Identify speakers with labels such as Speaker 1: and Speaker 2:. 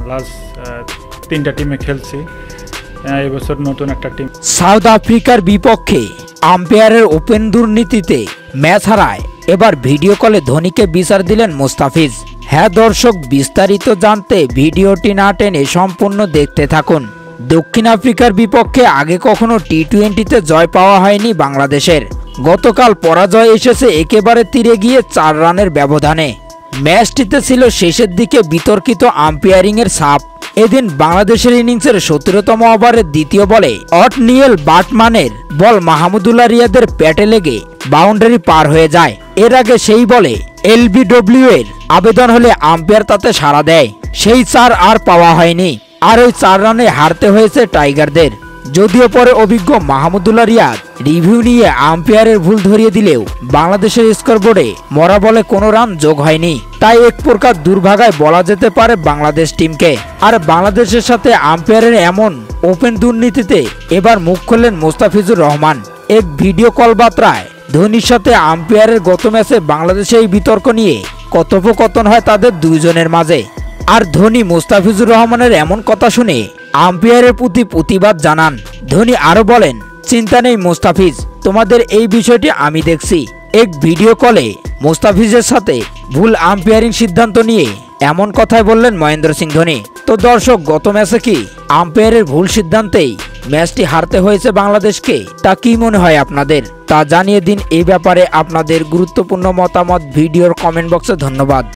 Speaker 1: Last 3টা টিমে খেলছি, এবছর নতুন একটা টিম।
Speaker 2: সাউথ আফ্রিকার বিপক্ষে আম্পায়ারের ওপেন দুর্নীতিতে ম্যাচ হারায় এবার ভিডিও কলে ধোনিকে বিচার দিলেন মুস্তাফিজ। হ্যাঁ দর্শক, বিস্তারিত জানতে ভিডিওটি না টেনে সম্পূর্ণ দেখতে থাকুন। দক্ষিণ আফ্রিকার বিপক্ষে আগে কখনো টি-20তে জয় পাওয়া হয়নি বাংলাদেশের। গতকাল পরাজয় এসেছে একেবারে তীরে গিয়ে 4 রানের ব্যবধানে। ম্যাচটিতে ছিল শেষের দিকে বিতর্কিত আম্পায়ারিংয়ের ছাপ। এদিন বাংলাদেশের ইনিংসের 17তম ওভারের দ্বিতীয় বলে অটনিয়েল বাটমানের বল মাহমুদুল্লাহ রিয়াদের প্যাটে লেগে বাউন্ডারি পার হয়ে যায়। এর আগে সেই বলে এলবিডব্লিউ এর আবেদন হলে আম্পায়ার তাতে সাড়া দেয়। সেই 4 আর পাওয়া হয়নি, আর ওই 4 রানে হারতে হয়েছে টাইগারদের। যদিও পরে অভিজ্ঞ মাহমুদুল্লাহ রিয়াদ রিভিউ নিয়ে আম্পায়ারের ভুল ধরিয়ে দিলেও বাংলাদেশের স্কোরবোর্ডে মরা বলে কোনো রান যোগ হয়নি। তাই এক প্রকার দুর্ভাগায় বলা যেতে পারে বাংলাদেশ টিমকে। আর বাংলাদেশের সাথে আম্পায়ারের এমন ওপেন দুর্নীতিতে এবার মুখ খুললেন মুস্তাফিজুর রহমান। এক ভিডিও কল বার্তায় ধোনির সাথে আম্পায়ারের গত ম্যাচে বাংলাদেশে এই বিতর্ক নিয়ে কথোপকথন হয় তাদের দুইজনের মাঝে। আর ধোনি মুস্তাফিজুর রহমানের এমন কথা শুনে আম্পায়ারের প্রতি প্রতিবাদ জানান। ধোনি আরো বলেন, চিন্তা নেই মুস্তাফিজ, তোমাদের এই বিষয়টি আমি দেখছি। এক ভিডিও কলে মুস্তাফিজের সাথে ভুল আম্পায়ারিং সিদ্ধান্ত নিয়ে এমন কথাই বললেন মহেন্দ্র সিং ধোনি। তো দর্শক, গত ম্যাচে কি আম্পায়ারের ভুল সিদ্ধান্তেই ম্যাচটি হারতে হয়েছে বাংলাদেশকে? তা কি মনে হয় আপনাদের? তা জানিয়ে দিন। এই ব্যাপারে আপনাদের গুরুত্বপূর্ণ মতামত ভিডিওর কমেন্ট বক্সে। ধন্যবাদ।